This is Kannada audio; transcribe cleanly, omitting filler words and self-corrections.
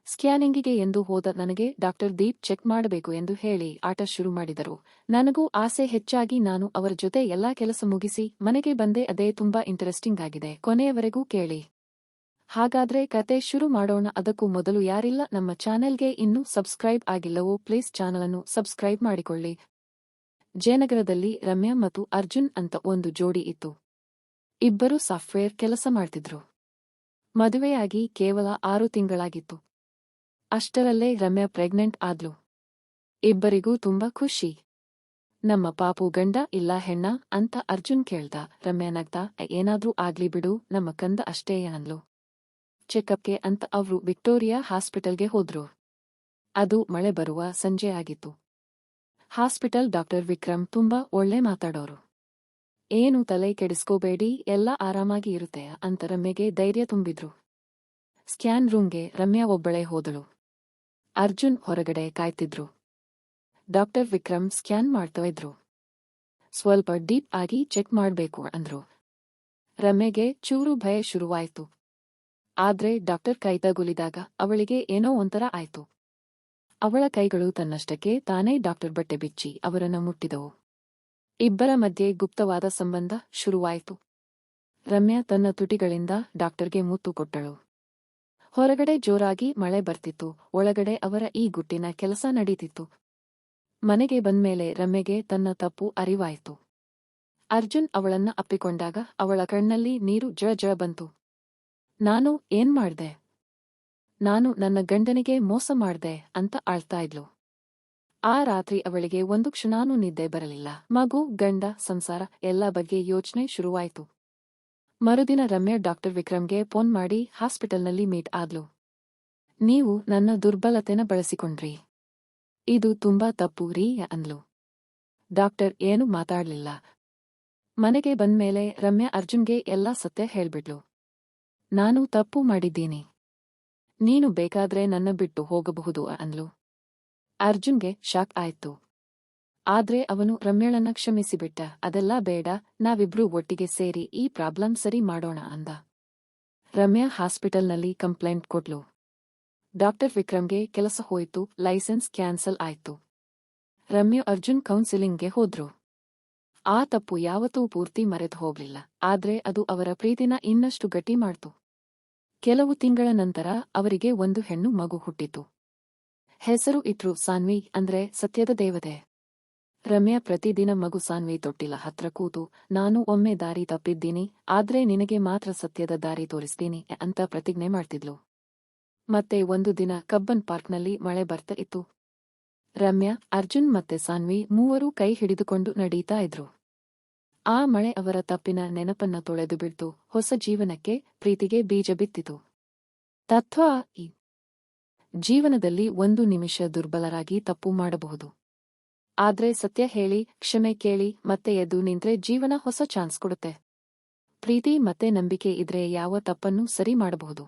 ಸ್ಕ್ಯಾನಿಂಗಿಗೆ ಎಂದು ಹೋದ ನನಗೆ ಡಾಕ್ಟರ್ ದೀಪ್ ಚೆಕ್ ಮಾಡಬೇಕು ಎಂದು ಹೇಳಿ ಆಟ ಶುರು ಮಾಡಿದರು. ನನಗೂ ಆಸೆ ಹೆಚ್ಚಾಗಿ ನಾನು ಅವರ ಜೊತೆ ಎಲ್ಲಾ ಕೆಲಸ ಮುಗಿಸಿ ಮನೆಗೆ ಬಂದೆ. ಅದೇ ತುಂಬಾ ಇಂಟರೆಸ್ಟಿಂಗ್ ಆಗಿದೆ, ಕೊನೆಯವರೆಗೂ ಕೇಳಿ. ಹಾಗಾದ್ರೆ ಕತೆ ಶುರು ಮಾಡೋಣ. ಅದಕ್ಕೂ ಮೊದಲು ಯಾರಿಲ್ಲ ನಮ್ಮ ಚಾನೆಲ್ಗೆ ಇನ್ನೂ ಸಬ್ಸ್ಕ್ರೈಬ್ ಆಗಿಲ್ಲವೋ ಪ್ಲೀಸ್ ಚಾನಲನ್ನು ಸಬ್ಸ್ಕ್ರೈಬ್ ಮಾಡಿಕೊಳ್ಳಿ. ಜಯನಗರದಲ್ಲಿ ರಮ್ಯಾ ಮತ್ತು ಅರ್ಜುನ್ ಅಂತ ಒಂದು ಜೋಡಿ ಇತ್ತು. ಇಬ್ಬರು ಸಾಫ್ಟ್ವೇರ್ ಕೆಲಸ ಮಾಡ್ತಿದ್ರು. ಮದುವೆಯಾಗಿ ಕೇವಲ 6 ತಿಂಗಳಾಗಿತ್ತು. ಅಷ್ಟರಲ್ಲೇ ರಮ್ಯಾ ಪ್ರೆಗ್ನೆಂಟ್ ಆದ್ಲು. ಇಬ್ಬರಿಗೂ ತುಂಬಾ ಖುಷಿ. ನಮ್ಮ ಪಾಪು ಗಂಡ ಇಲ್ಲ ಹೆಣ್ಣ ಅಂತ ಅರ್ಜುನ್ ಕೇಳ್ದ. ರಮ್ಯಾ ನಗ್ತಾ ಏನಾದ್ರೂ ಆಗ್ಲಿ ಬಿಡು, ನಮ್ಮ ಕಂದ ಅಷ್ಟೇ ಅಂದ್ಲು. ಚೆಕಪ್ಗೆ ಅಂತ ಅವ್ರು ವಿಕ್ಟೋರಿಯಾ ಹಾಸ್ಪಿಟಲ್ಗೆ ಹೋದ್ರು. ಅದು ಮಳೆ ಬರುವ ಸಂಜೆ ಆಗಿತ್ತು. ಹಾಸ್ಪಿಟಲ್ ಡಾಕ್ಟರ್ ವಿಕ್ರಮ್ ತುಂಬಾ ಒಳ್ಳೆ ಮಾತಾಡೋರು. ಏನು ತಲೆ ಕೆಡಿಸ್ಕೋಬೇಡಿ, ಎಲ್ಲ ಆರಾಮಾಗಿ ಇರುತ್ತೆ ಅಂತ ರಮ್ಯಗೆ ಧೈರ್ಯ ತುಂಬಿದ್ರು. ಸ್ಕ್ಯಾನ್ ರೂಮ್ಗೆ ರಮ್ಯಾ ಒಬ್ಬಳೇ ಹೋದಳು. ಅರ್ಜುನ್ ಹೊರಗಡೆ ಕಾಯ್ತಿದ್ರು. ಡಾಕ್ಟರ್ ವಿಕ್ರಮ್ ಸ್ಕ್ಯಾನ್ ಮಾಡ್ತಾ ಇದ್ರು. ಸ್ವಲ್ಪ ಡೀಪ್ ಆಗಿ ಚೆಕ್ ಮಾಡ್ಬೇಕು ಅಂದ್ರು. ರಮ್ಯಗೆ ಚೂರು ಭಯ ಶುರುವಾಯ್ತು. ಆದ್ರೆ ಡಾಕ್ಟರ್ ಕೈ ತಗುಲಿದಾಗ ಅವಳಿಗೆ ಏನೋ ಒಂಥರ ಆಯ್ತು. ಅವಳ ಕೈಗಳು ತನ್ನಷ್ಟಕ್ಕೆ ತಾನೇ ಡಾಕ್ಟರ್ ಬಟ್ಟೆ ಬಿಚ್ಚಿ ಅವರನ್ನ ಮುಟ್ಟಿದವು. ಇಬ್ಬರ ಮಧ್ಯೆ ಗುಪ್ತವಾದ ಸಂಬಂಧ ಶುರುವಾಯಿತು. ರಮ್ಯಾ ತನ್ನ ತುಟಿಗಳಿಂದ ಡಾಕ್ಟರ್ಗೆ ಮುತ್ತು ಕೊಟ್ಟಳು. ಹೊರಗಡೆ ಜೋರಾಗಿ ಮಳೆ ಬರ್ತಿತ್ತು. ಒಳಗಡೆ ಅವರ ಈ ಗುಟ್ಟಿನ ಕೆಲಸ ನಡೀತಿತ್ತು. ಮನೆಗೆ ಬಂದ್ಮೇಲೆ ರಮ್ಯಗೆ ತನ್ನ ತಪ್ಪು ಅರಿವಾಯಿತು. ಅರ್ಜುನ್ ಅವಳನ್ನ ಅಪ್ಪಿಕೊಂಡಾಗ ಅವಳ ಕಣ್ಣಲ್ಲಿ ನೀರು ಜಳ ಬಂತು. ನಾನು ಏನ್ ಮಾಡ್ದೆ? ನಾನು ನನ್ನ ಗಂಡನಿಗೆ ಮೋಸ ಮಾಡ್ದೆ ಅಂತ ಅಳ್ತಾ ಇದ್ಲು. ಆ ರಾತ್ರಿ ಅವಳಿಗೆ ಒಂದು ಕ್ಷಣನೂ ನಿದ್ದೆ ಬರಲಿಲ್ಲ. ಮಗು, ಗಂಡ, ಸಂಸಾರ ಎಲ್ಲ ಬಗ್ಗೆ ಯೋಚನೆ ಶುರುವಾಯಿತು. ಮರುದಿನ ರಮ್ಯಾ ಡಾಕ್ಟರ್ ವಿಕ್ರಮ್ಗೆ ಫೋನ್ ಮಾಡಿ ಹಾಸ್ಪಿಟಲ್ನಲ್ಲಿ ಮೀಟ್ ಆದ್ಲು. ನೀವು ನನ್ನ ದುರ್ಬಲತೆನ ಬಳಸಿಕೊಂಡ್ರಿ. ಇದು ತುಂಬಾ ತಪ್ಪು ರೀ ಅಂದ್ಲು. ಡಾಕ್ಟರ್ ಏನು ಮಾತಾಡ್ಲಿಲ್ಲ. ಮನೆಗೆ ಬಂದ್ಮೇಲೆ ರಮ್ಯಾ ಅರ್ಜುನ್ಗೆ ಎಲ್ಲಾ ಸತ್ಯ ಹೇಳ್ಬಿಟ್ಲು. ನಾನು ತಪ್ಪು ಮಾಡಿದ್ದೀನಿ. ನೀನು ಬೇಕಾದ್ರೆ ನನ್ನ ಬಿಟ್ಟು ಹೋಗಬಹುದು ಅಂದ್ಲು. ಅರ್ಜುನ್ಗೆ ಶಾಕ್ ಆಯ್ತು. ಆದ್ರೆ ಅವನು ರಮ್ಯಾಳನ್ನ ಕ್ಷಮಿಸಿಬಿಟ್ಟ. ಅದೆಲ್ಲ ಬೇಡ, ನಾವಿಬ್ರೂ ಒಟ್ಟಿಗೆ ಸೇರಿ ಈ ಪ್ರಾಬ್ಲಮ್ ಸರಿ ಮಾಡೋಣ ಅಂದ. ರಮ್ಯಾ ಹಾಸ್ಪಿಟಲ್ನಲ್ಲಿ ಕಂಪ್ಲೇಂಟ್ ಕೊಟ್ಲು. ಡಾಕ್ಟರ್ ವಿಕ್ರಮ್ಗೆ ಕೆಲಸ ಹೋಯ್ತು. ಲೈಸೆನ್ಸ್ ಕ್ಯಾನ್ಸಲ್ ಆಯ್ತು. ರಮ್ಯಾ ಅರ್ಜುನ್ ಕೌನ್ಸಿಲಿಂಗ್ಗೆ ಹೋದ್ರು. ಆ ತಪ್ಪು ಯಾವತ್ತೂ ಪೂರ್ತಿ ಮರೆತು ಹೋಗ್ಲಿಲ್ಲ. ಆದ್ರೆ ಅದು ಅವರ ಪ್ರೀತಿನ ಇನ್ನಷ್ಟು ಗಟ್ಟಿ ಮಾಡ್ತು. ಕೆಲವು ತಿಂಗಳ ನಂತರ ಅವರಿಗೆ ಒಂದು ಹೆಣ್ಣು ಮಗು ಹುಟ್ಟಿತು. ಹೆಸರು ಇಟ್ರು ಸಾನ್ವಿ, ಅಂದ್ರೆ ಸತ್ಯದ ದೇವತೆ. ರಮ್ಯಾ ಪ್ರತಿದಿನ ಮಗು ಸಾನ್ವಿ ತೊಟ್ಟಿಲ ಹತ್ರ ಕೂತು, ನಾನು ಒಮ್ಮೆ ದಾರಿ ತಪ್ಪಿದ್ದೀನಿ, ಆದ್ರೆ ನಿನಗೆ ಮಾತ್ರ ಸತ್ಯದ ದಾರಿ ತೋರಿಸ್ತೀನಿ ಅಂತ ಪ್ರತಿಜ್ಞೆ ಮಾಡ್ತಿದ್ಲು. ಮತ್ತೆ ಒಂದು ದಿನ ಕಬ್ಬನ್ ಪಾರ್ಕ್ನಲ್ಲಿ ಮಳೆ ಬರ್ತಾ ಇತ್ತು. ರಮ್ಯಾ, ಅರ್ಜುನ್ ಮತ್ತೆ ಸಾನ್ವಿ ಮೂವರೂ ಕೈ ಹಿಡಿದುಕೊಂಡು ನಡೀತಾ ಇದ್ರು. ಆ ಮಳೆ ಅವರ ತಪ್ಪಿನ ನೆನಪನ್ನ ತೊಳೆದು ಬಿಡ್ತು. ಹೊಸ ಜೀವನಕ್ಕೆ, ಪ್ರೀತಿಗೆ ಬೀಜ ಬಿತ್ತಿತು. ತತ್ವ: ಈ ಜೀವನದಲ್ಲಿ ಒಂದು ನಿಮಿಷ ದುರ್ಬಲರಾಗಿ ತಪ್ಪು ಮಾಡಬಹುದು. ಆದ್ರೆ ಸತ್ಯ ಹೇಳಿ, ಕ್ಷಮೆ ಕೇಳಿ, ಮತ್ತೆ ಎದ್ದು ನಿಂತ್ರೆ ಜೀವನ ಹೊಸ ಚಾನ್ಸ್ ಕೊಡುತ್ತೆ. ಪ್ರೀತಿ ಮತ್ತೆ ನಂಬಿಕೆ ಇದ್ರೆ ಯಾವ ತಪ್ಪನ್ನೂ ಸರಿ ಮಾಡಬಹುದು.